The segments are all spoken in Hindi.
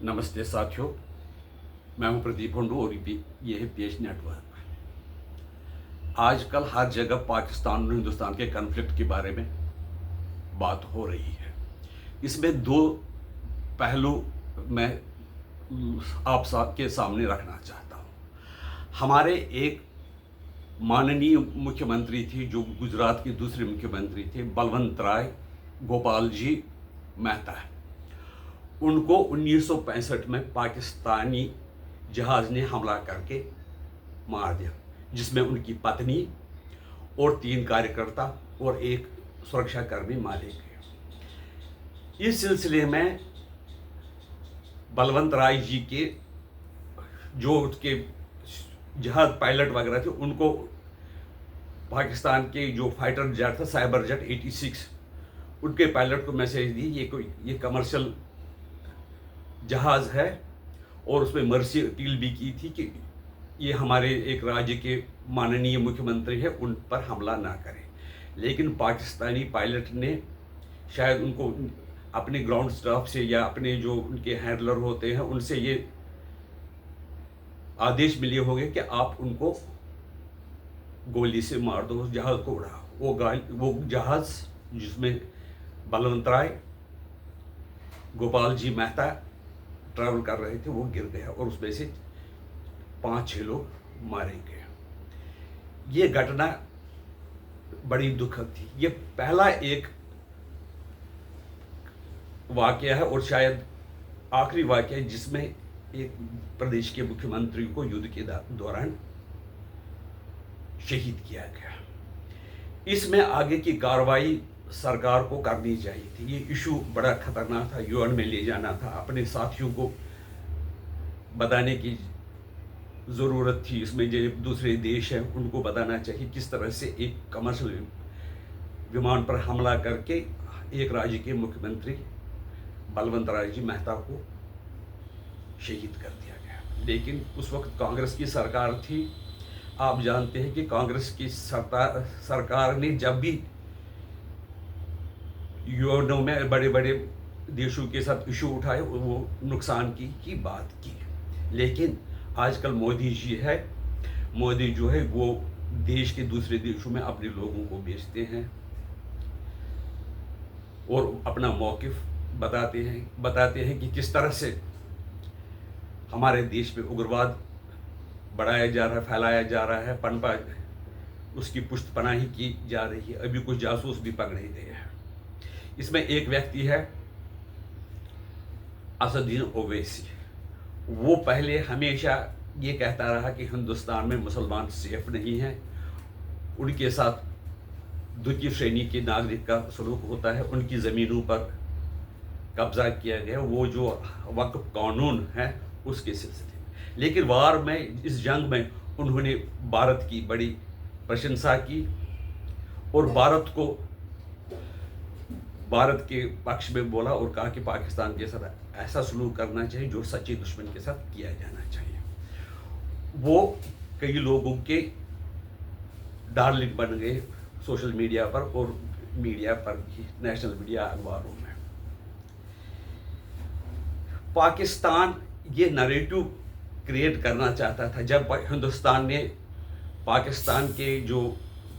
नमस्ते साथियों, मैं हूं प्रदीप हुंडू और ये है पेश नेटवर्क। आजकल हर जगह पाकिस्तान और हिंदुस्तान के कन्फ्लिक्ट के बारे में बात हो रही है। इसमें दो पहलू मैं के सामने रखना चाहता हूं। हमारे एक माननीय मुख्यमंत्री थे जो गुजरात के दूसरे मुख्यमंत्री थे, बलवंत राय गोपाल जी मेहता। उनको 1965 में पाकिस्तानी जहाज़ ने हमला करके मार दिया, जिसमें उनकी पत्नी और 3 कार्यकर्ता और एक सुरक्षाकर्मी मारे गए। इस सिलसिले में बलवंत राय जी के जो उसके जहाज पायलट वगैरह थे, उनको पाकिस्तान के जो फाइटर जेट था साइबर जेट 86, उनके पायलट को मैसेज दी ये कमर्शियल जहाज़ है, और उसमें मर्सी अपील भी की थी कि ये हमारे एक राज्य के माननीय मुख्यमंत्री है, उन पर हमला ना करें। लेकिन पाकिस्तानी पायलट ने शायद उनको अपने ग्राउंड स्टाफ से या अपने जो उनके हैंडलर होते हैं उनसे ये आदेश मिले होंगे कि आप उनको गोली से मार दो, उस जहाज़ को उड़ाओ। वो जहाज़ जिसमें बलवंत राय गोपाल जी मेहता ट्रैवल कर रहे थे वो गिर गया और उसमें से 5-6 लोग मारे गए। ये घटना बड़ी दुखद थी। ये पहला एक वाकया है और शायद आखिरी वाकया है जिसमें एक प्रदेश के मुख्यमंत्री को युद्ध के दौरान शहीद किया गया। इसमें आगे की कार्रवाई सरकार को करनी चाहिए थी। ये इशू बड़ा खतरनाक था, यूएन में ले जाना था, अपने साथियों को बताने की ज़रूरत थी। इसमें जो दूसरे देश हैं उनको बताना चाहिए किस तरह से एक कमर्शियल विमान पर हमला करके एक राज्य के मुख्यमंत्री बलवंत राय जी मेहता को शहीद कर दिया गया। लेकिन उस वक्त कांग्रेस की सरकार थी। आप जानते हैं कि कांग्रेस की सरकार ने जब भी यूएनओ में बड़े बड़े देशों के साथ इशू उठाए वो नुकसान की बात की। लेकिन आजकल मोदी जी है, मोदी जो है वो देश के दूसरे देशों में अपने लोगों को भेजते हैं और अपना मौक़िफ़ बताते हैं कि किस तरह से हमारे देश में उग्रवाद बढ़ाया जा रहा है, फैलाया जा रहा है, पनपा उसकी पुष्टपनाही की जा रही है। अभी कुछ जासूस भी पकड़े गए हैं। इसमें एक व्यक्ति है असदुद्दीन ओवैसी। वो पहले हमेशा ये कहता रहा कि हिंदुस्तान में मुसलमान सेफ नहीं हैं, उनके साथ द्वितीय श्रेणी के नागरिक का सलूक होता है, उनकी ज़मीनों पर कब्जा किया गया, वो जो वक्फ कानून है उसके सिलसिले में। लेकिन वार में इस जंग में उन्होंने भारत की बड़ी प्रशंसा की और भारत के पक्ष में बोला और कहा कि पाकिस्तान के साथ ऐसा सलूक करना चाहिए जो सच्चे दुश्मन के साथ किया जाना चाहिए। वो कई लोगों के डार्लिंग बन गए सोशल मीडिया पर और मीडिया पर भी, नेशनल मीडिया, अखबारों में। पाकिस्तान ये नैरेटिव क्रिएट करना चाहता था। जब हिंदुस्तान ने पाकिस्तान के जो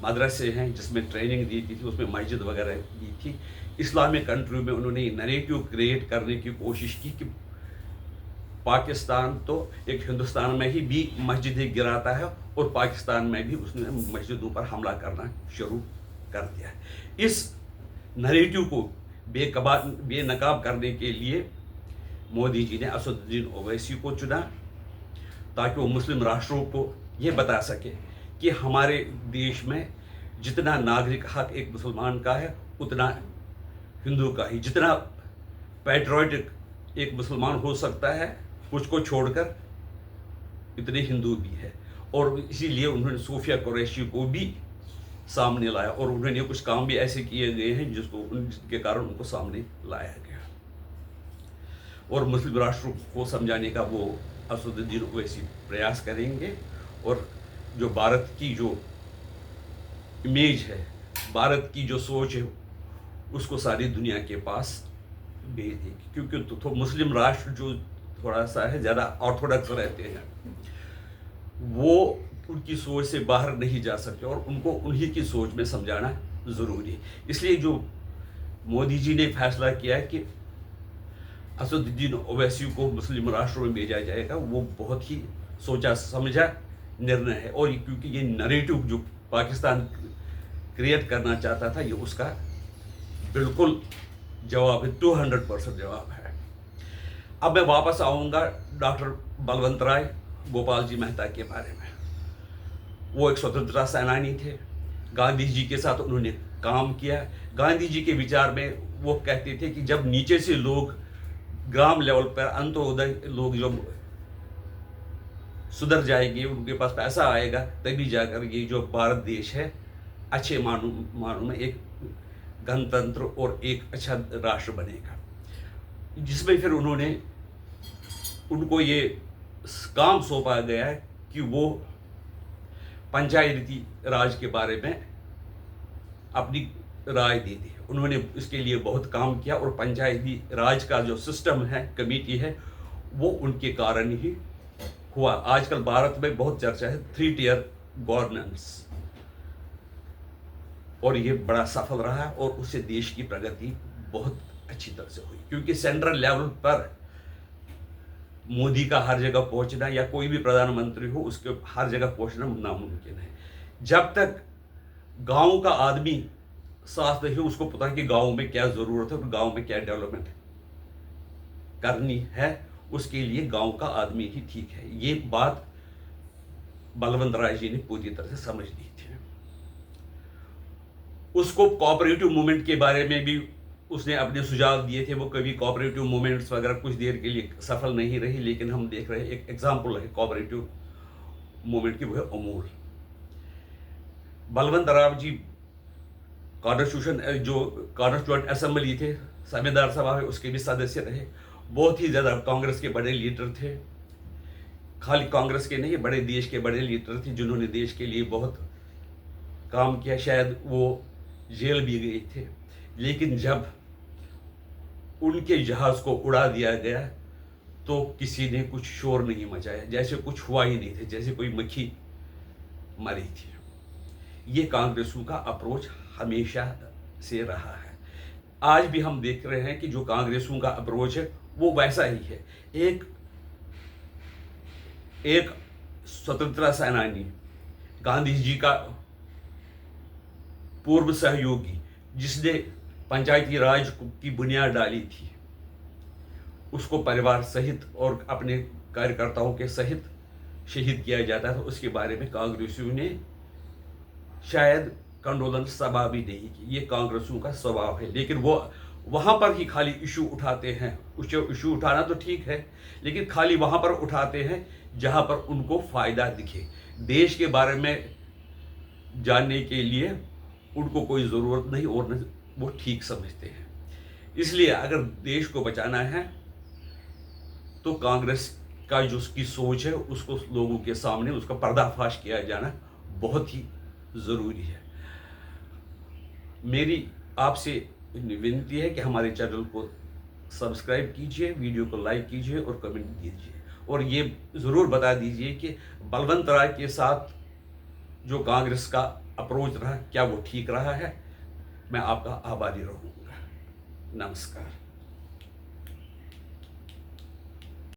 मदरसे हैं जिसमें ट्रेनिंग दी थी उसमें मस्जिद वगैरह दी थी, इस्लामिक कंट्री में उन्होंने नैरेटिव क्रिएट करने की कोशिश की कि पाकिस्तान तो एक हिंदुस्तान में ही भी मस्जिदें गिराता है और पाकिस्तान में भी उसने मस्जिदों पर हमला करना शुरू कर दिया है। इस नैरेटिव को बेनकाब करने के लिए मोदी जी ने असदुद्दीन ओवैसी को चुना ताकि वो मुस्लिम राष्ट्रों को ये बता सके कि हमारे देश में जितना नागरिक हक एक मुसलमान का है उतना हिंदू का ही, जितना पैट्रियोटिक एक मुसलमान हो सकता है कुछ को छोड़कर, इतने हिंदू भी है। और इसीलिए उन्होंने सूफिया कुरैशी को भी सामने लाया और उन्होंने कुछ काम भी ऐसे किए गए हैं जिसके कारण उनको सामने लाया गया और मुस्लिम राष्ट्रों को समझाने का वो असदुद्दीन ओवैसी प्रयास करेंगे और जो भारत की जो इमेज है, भारत की जो सोच है, उसको सारी दुनिया के पास भेज देगी। क्योंकि तो मुस्लिम राष्ट्र जो थोड़ा सा है, ज़्यादा ऑर्थोडॉक्स रहते हैं, वो उनकी सोच से बाहर नहीं जा सकते और उनको उन्हीं की सोच में समझाना ज़रूरी है। इसलिए जो मोदी जी ने फैसला किया है कि असदुद्दीन ओवैसी को मुस्लिम राष्ट्रों में भेजा जाएगा, वो बहुत ही सोचा समझा निर्णय है। और क्योंकि ये नरेटिव जो पाकिस्तान क्रिएट करना चाहता था, ये उसका बिल्कुल जवाब है, 200% जवाब है। अब मैं वापस आऊँगा डॉक्टर बलवंत राय गोपाल जी मेहता के बारे में। वो एक स्वतंत्रता सेनानी थे, गांधी जी के साथ उन्होंने काम किया। गांधी जी के विचार में वो कहते थे कि जब नीचे से लोग ग्राम लेवल पर अंत्योदय लोग जो सुधर जाएंगे, उनके पास पैसा आएगा, तभी जाकर ये जो भारत देश है अच्छे मानों में एक गणतंत्र और एक अच्छा राष्ट्र बनेगा। जिसमें फिर उनको ये काम सौंपा गया है कि वो पंचायती राज के बारे में अपनी राय दी थी। उन्होंने इसके लिए बहुत काम किया और पंचायती राज का जो सिस्टम है, कमेटी है, वो उनके कारण ही हुआ। आजकल भारत में बहुत चर्चा है 3 टियर गवर्नेंस, और ये बड़ा सफल रहा और उससे देश की प्रगति बहुत अच्छी तरह से हुई। क्योंकि सेंट्रल लेवल पर मोदी का हर जगह पहुंचना या कोई भी प्रधानमंत्री हो उसके हर जगह पहुंचना नामुमकिन है। जब तक गांव का आदमी साथ नहीं, उसको पता है कि गांव में क्या जरूरत है और गांव में क्या डेवलपमेंट करनी है, उसके लिए गांव का आदमी ही ठीक है। ये बात बलवंत राय जी ने पूरी तरह से समझ ली थी। उसको कोऑपरेटिव मूवमेंट के बारे में भी उसने अपने सुझाव दिए थे। वो कभी कोऑपरेटिव मूवमेंट्स वगैरह कुछ देर के लिए सफल नहीं रही, लेकिन हम देख रहे हैं एक एग्जाम्पल है कोऑपरेटिव मूवमेंट की, वो है अमूल। बलवंत राय जी कॉन्स्टिट्यूएंट असेंबली थे, संविधान सभा में उसके भी सदस्य रहे। बहुत ही ज़्यादा कांग्रेस के बड़े लीडर थे, खाली कांग्रेस के नहीं, बड़े देश के बड़े लीडर थे जिन्होंने देश के लिए बहुत काम किया। शायद वो जेल भी गए थे, लेकिन जब उनके जहाज को उड़ा दिया गया तो किसी ने कुछ शोर नहीं मचाया, जैसे कुछ हुआ ही नहीं था, जैसे कोई मक्खी मरी थी। ये कांग्रेसों का अप्रोच हमेशा से रहा है। आज भी हम देख रहे हैं कि जो कांग्रेसों का अप्रोच है वो वैसा ही है। एक स्वतंत्रता सेनानी, गांधी जी का पूर्व सहयोगी, जिसने पंचायती राज की बुनियाद डाली थी, उसको परिवार सहित और अपने कार्यकर्ताओं के सहित शहीद किया जाता था। उसके बारे में कांग्रेसियों ने शायद कंडोलेंस सभा भी नहीं की। ये कांग्रेसियों का स्वभाव है। लेकिन वो वहाँ पर ही खाली इशू उठाते हैं। इशू उठाना तो ठीक है, लेकिन खाली वहाँ पर उठाते हैं जहाँ पर उनको फ़ायदा दिखे। देश के बारे में जानने के लिए उनको कोई ज़रूरत नहीं, और वो ठीक समझते हैं। इसलिए अगर देश को बचाना है तो कांग्रेस का जो उसकी सोच है उसको लोगों के सामने उसका पर्दाफाश किया जाना बहुत ही ज़रूरी है। मेरी आपसे विनती है कि हमारे चैनल को सब्सक्राइब कीजिए, वीडियो को लाइक कीजिए और कमेंट दीजिए, और ये ज़रूर बता दीजिए कि बलवंत राय के साथ जो कांग्रेस का अप्रोच रहा, क्या वो ठीक रहा है। मैं आपका आभारी रहूँगा। नमस्कार।